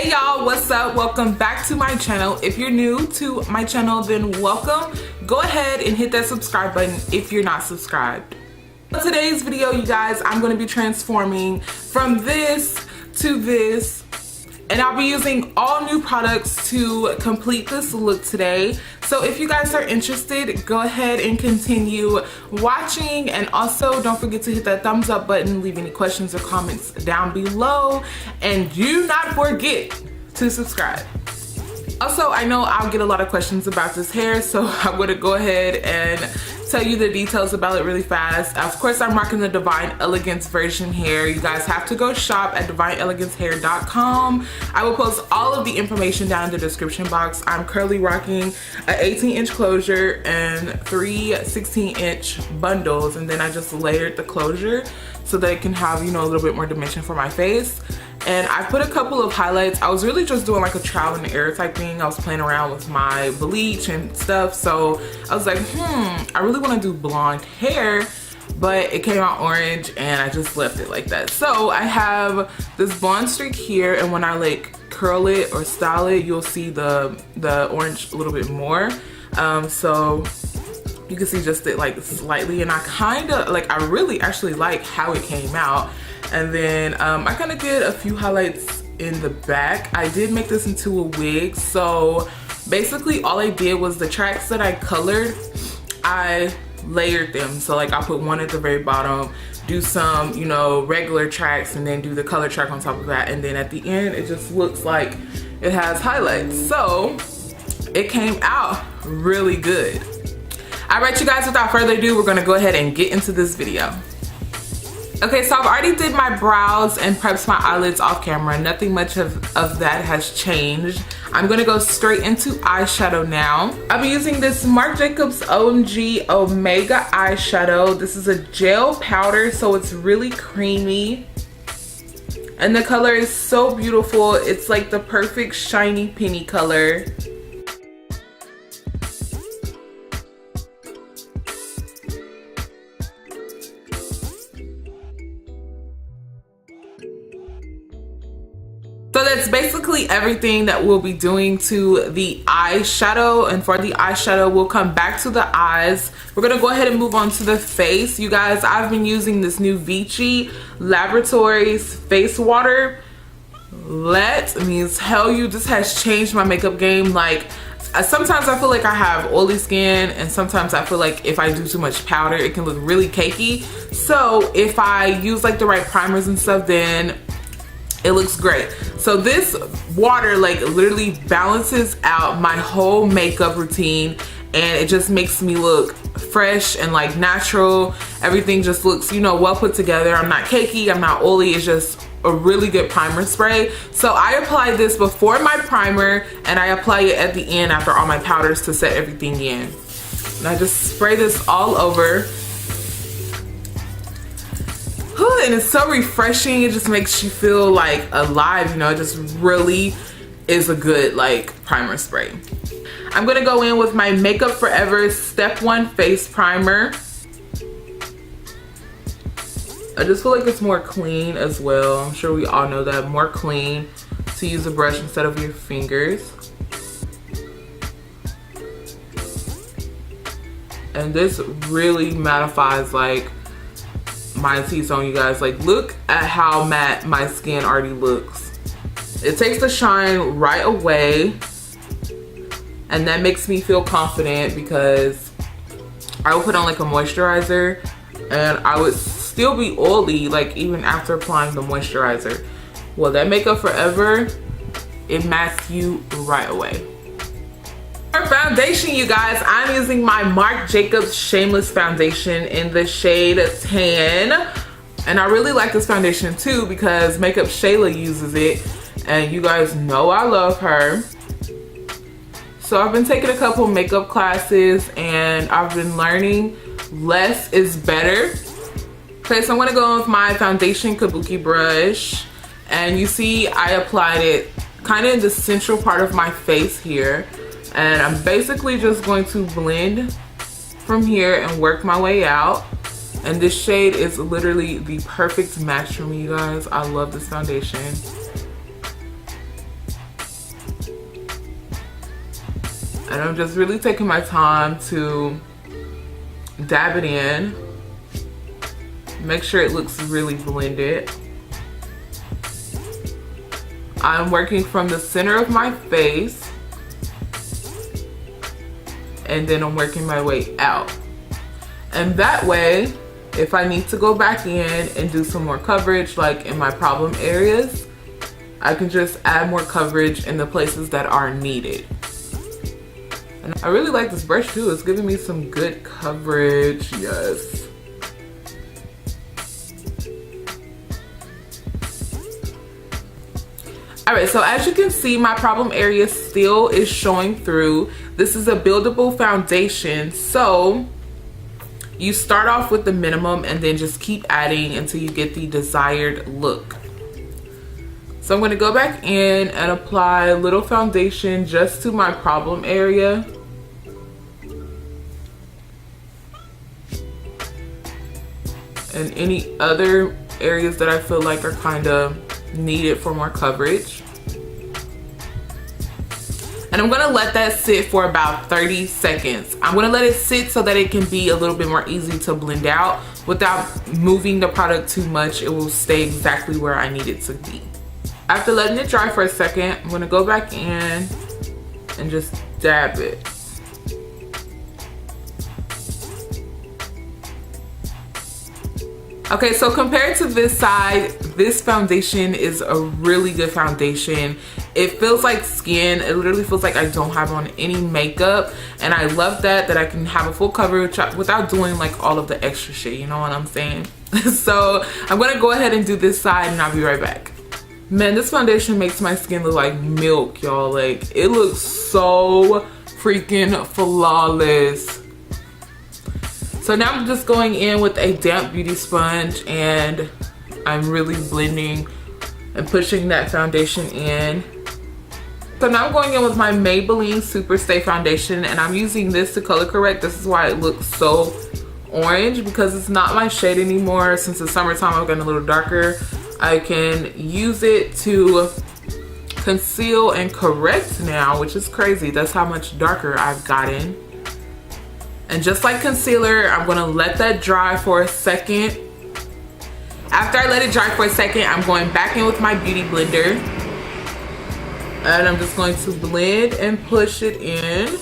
Hey y'all, what's up? Welcome back to my channel. If you're new to my channel, then welcome. Go ahead and hit that subscribe button if you're not subscribed. For today's video, you guys, I'm going to be transforming from this to this, and I'll be using all new products to complete this look today. So if you guys are interested, go ahead and continue watching, and also don't forget to hit that thumbs up button, leave any questions or comments down below, and do not forget to subscribe. Also, I know I'll get a lot of questions about this hair, so I'm going to go ahead and tell you the details about it really fast. Of course, I'm rocking the Divine Elegance version hair. You guys have to go shop at divineelegancehair.com. I will post all of the information down in the description box. I'm currently rocking an 18-inch closure and 3 16-inch bundles, and then I just layered the closure so that it can have, you know, a little bit more dimension for my face. And I put a couple of highlights. I was really just doing like a trial and error type thing. I was playing around with my bleach and stuff. So I was like, I really want to do blonde hair, but it came out orange and I just left it like that. So I have this blonde streak here, and when I like curl it or style it, you'll see the orange a little bit more. So you can see just it like slightly, and I kind of like, I really actually like how it came out. And then I kind of did a few highlights in the back. I did make this into a wig. So basically all I did was the tracks that I colored, I layered them. So like I put one at the very bottom, do some, you know, regular tracks, and then do the color track on top of that. And then at the end, it just looks like it has highlights. So it came out really good. All right, you guys, without further ado, we're gonna go ahead and get into this video. Okay, so I've already did my brows and prepped my eyelids off camera. Nothing much of that has changed. I'm gonna go straight into eyeshadow now. I'll be using this Marc Jacobs OMG Omega eyeshadow. This is a gel powder, so it's really creamy. And the color is so beautiful. It's like the perfect shiny penny color. So that's basically everything that we'll be doing to the eyeshadow. And for the eyeshadow, we'll come back to the eyes. We're gonna go ahead and move on to the face. You guys, I've been using this new Vichy Laboratories face water. Let me tell you, this has changed my makeup game. Like, sometimes I feel like I have oily skin, and sometimes I feel like if I do too much powder, it can look really cakey. So if I use like the right primers and stuff, then it looks great. So this water like literally balances out my whole makeup routine, and it just makes me look fresh and like natural. Everything just looks, you know, well put together. I'm not cakey, I'm not oily. It's just a really good primer spray. So I apply this before my primer, and I apply it at the end after all my powders to set everything in. And I just spray this all over. And it's so refreshing. It just makes you feel like alive, you know. It just really is a good like primer spray. I'm gonna go in with my Makeup Forever Step 1 Face Primer. I just feel like it's more clean as well. I'm sure we all know that. More clean to use a brush instead of your fingers. And this really mattifies like my T-zone, you guys. Like, look at how matte my skin already looks. It takes the shine right away, and that makes me feel confident because I will put on like a moisturizer and I would still be oily like even after applying the moisturizer. Well, that Makeup Forever, it mattes you right away. For foundation, you guys, I'm using my Marc Jacobs Shameless foundation in the shade Tan. And I really like this foundation too because Makeup Shayla uses it, and you guys know I love her. So I've been taking a couple makeup classes, and I've been learning less is better. Okay, so I'm gonna go with my foundation kabuki brush, and you see I applied it kind of in the central part of my face here. And I'm basically just going to blend from here and work my way out. And this shade is literally the perfect match for me, you guys. I love this foundation. And I'm just really taking my time to dab it in. Make sure it looks really blended. I'm working from the center of my face, and then I'm working my way out. And that way, if I need to go back in and do some more coverage, like in my problem areas, I can just add more coverage in the places that are needed. And I really like this brush too. It's giving me some good coverage, yes. Alright, so as you can see, my problem area still is showing through. This is a buildable foundation, so you start off with the minimum and then just keep adding until you get the desired look. So I'm going to go back in and apply a little foundation just to my problem area. And any other areas that I feel like are kind of needed for more coverage. And I'm gonna let that sit for about 30 seconds. I'm gonna let it sit so that it can be a little bit more easy to blend out without moving the product too much. It will stay exactly where I need it to be. After letting it dry for a second, I'm gonna go back in and just dab it. Okay, so compared to this side, this foundation is a really good foundation. It feels like skin. It literally feels like I don't have on any makeup, and I love that I can have a full coverage without doing like all of the extra shit, you know what I'm saying? So I'm gonna go ahead and do this side and I'll be right back. Man, this foundation makes my skin look like milk, y'all. Like, it looks so freaking flawless. So now I'm just going in with a damp beauty sponge and I'm really blending and pushing that foundation in. So now I'm going in with my Maybelline Super Stay Foundation, and I'm using this to color correct. This is why it looks so orange, because it's not my shade anymore. Since the summertime, I've gotten a little darker. I can use it to conceal and correct now, which is crazy. That's how much darker I've gotten. And just like concealer, I'm gonna let that dry for a second. After I let it dry for a second, I'm going back in with my beauty blender. And I'm just going to blend and push it in.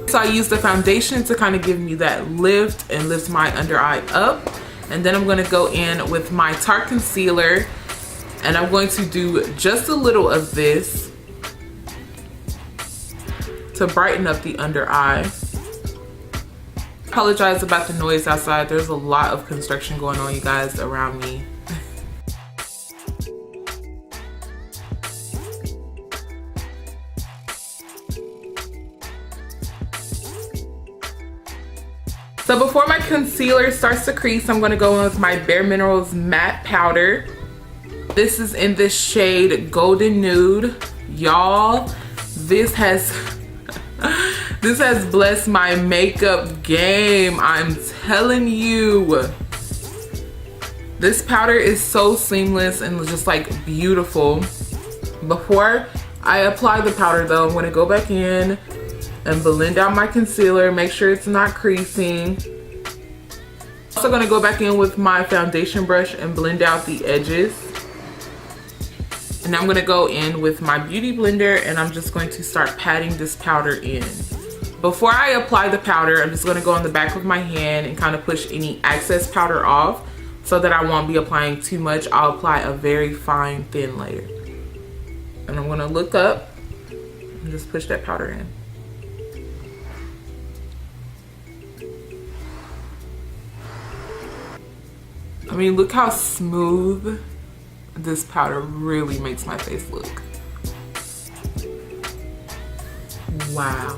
So I use the foundation to kind of give me that lift and lift my under eye up. And then I'm gonna go in with my Tarte concealer. And I'm going to do just a little of this to brighten up the under eye. Apologize about the noise outside. There's a lot of construction going on, you guys, around me. So before my concealer starts to crease, I'm gonna go in with my Bare Minerals matte powder. This is in this shade Golden Nude. Y'all, this has blessed my makeup game. I'm telling you. This powder is so seamless and just like beautiful. Before I apply the powder though, I'm gonna go back in and blend out my concealer, make sure it's not creasing. Also gonna go back in with my foundation brush and blend out the edges. And I'm gonna go in with my beauty blender and I'm just going to start patting this powder in. Before I apply the powder, I'm just gonna go on the back of my hand and kind of push any excess powder off so that I won't be applying too much. I'll apply a very fine, thin layer. And I'm gonna look up and just push that powder in. I mean, look how smooth this powder really makes my face look. Wow.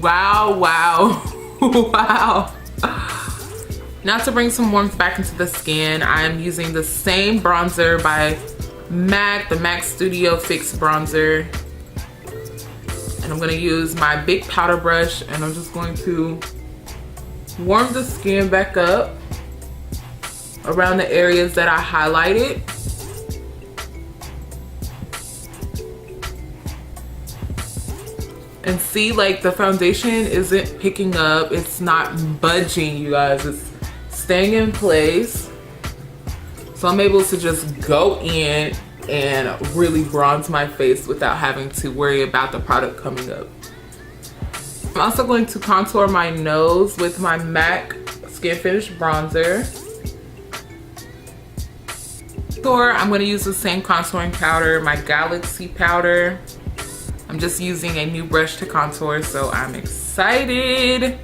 Wow, wow, wow. Now to bring some warmth back into the skin, I am using the same bronzer by MAC, the MAC Studio Fix bronzer. And I'm gonna use my big powder brush and I'm just going to warm the skin back up around the areas that I highlighted. And see, like, the foundation isn't picking up. It's not budging, you guys. It's staying in place. So I'm able to just go in and really bronze my face without having to worry about the product coming up. I'm also going to contour my nose with my MAC Skin Finish Bronzer. I'm going to use the same contouring powder, my Galaxy powder. I'm just using a new brush to contour, so I'm excited.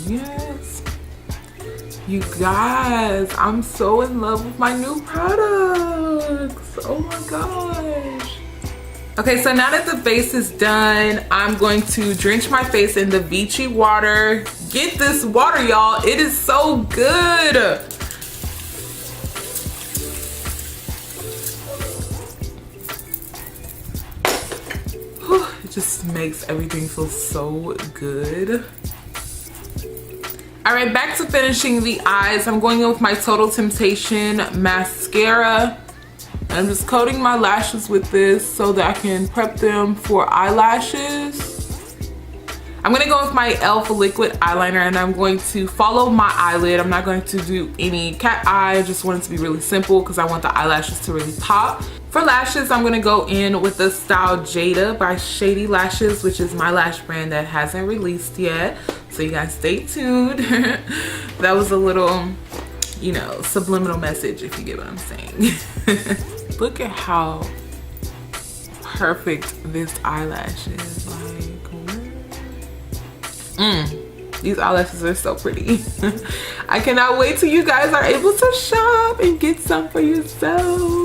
Yes. You guys, I'm so in love with my new products. Oh my gosh. Okay, so now that the face is done, I'm going to drench my face in the Vichy water. Get this water, y'all. It is so good. Whew, it just makes everything feel so good. All right, back to finishing the eyes. I'm going in with my Total Temptation mascara. I'm just coating my lashes with this so that I can prep them for eyelashes. I'm gonna go with my e.l.f. liquid eyeliner, and I'm going to follow my eyelid. I'm not going to do any cat eye. I just want it to be really simple because I want the eyelashes to really pop. For lashes, I'm gonna go in with the style Jada by Shady Lashes, which is my lash brand that hasn't released yet. So you guys stay tuned. That was a little, you know, subliminal message, if you get what I'm saying. Look at how perfect this eyelash is. Like, these eyelashes are so pretty. I cannot wait till you guys are able to shop and get some for yourself.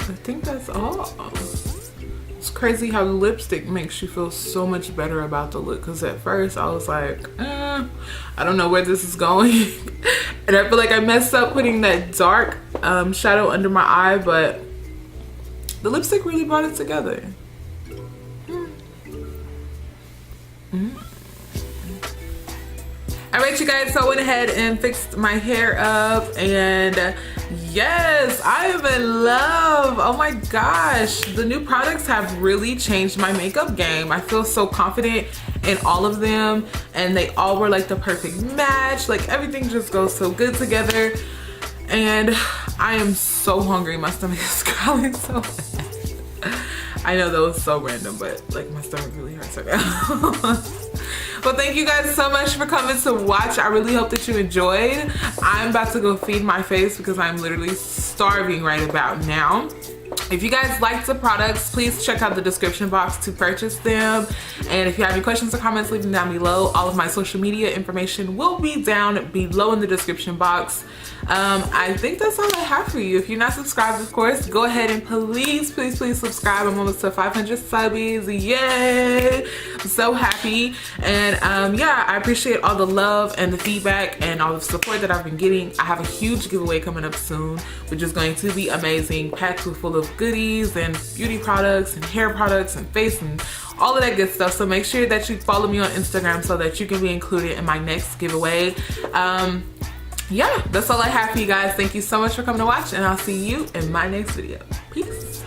I think that's all. It's crazy how lipstick makes you feel so much better about the look, because at first I was like, I don't know where this is going. And I feel like I messed up putting that dark shadow under my eye, but the lipstick really brought it together. Alright, you guys, so I went ahead and fixed my hair up, and yes, I am in love. Oh my gosh, the new products have really changed my makeup game. I feel so confident in all of them, and they all were like the perfect match. Like, everything just goes so good together, and I am so hungry. My stomach is growling so bad. I know that was so random, but like, my stomach really hurts right now. Well, thank you guys so much for coming to watch. I really hope that you enjoyed. I'm about to go feed my face because I'm literally starving right about now. If you guys liked the products, please check out the description box to purchase them. And if you have any questions or comments, leave them down below. All of my social media information will be down below in the description box. I think that's all I have for you. If you're not subscribed, of course, go ahead and please subscribe. I'm almost to 500 subbies. Yay! I'm so happy. And yeah, I appreciate all the love and the feedback and all the support that I've been getting. I have a huge giveaway coming up soon, which is going to be amazing, packed with full of goodies and beauty products and hair products and face and all of that good stuff. So make sure that you follow me on Instagram so that you can be included in my next giveaway. Yeah, that's all I have for you guys. Thank you so much for coming to watch, and I'll see you in my next video. Peace.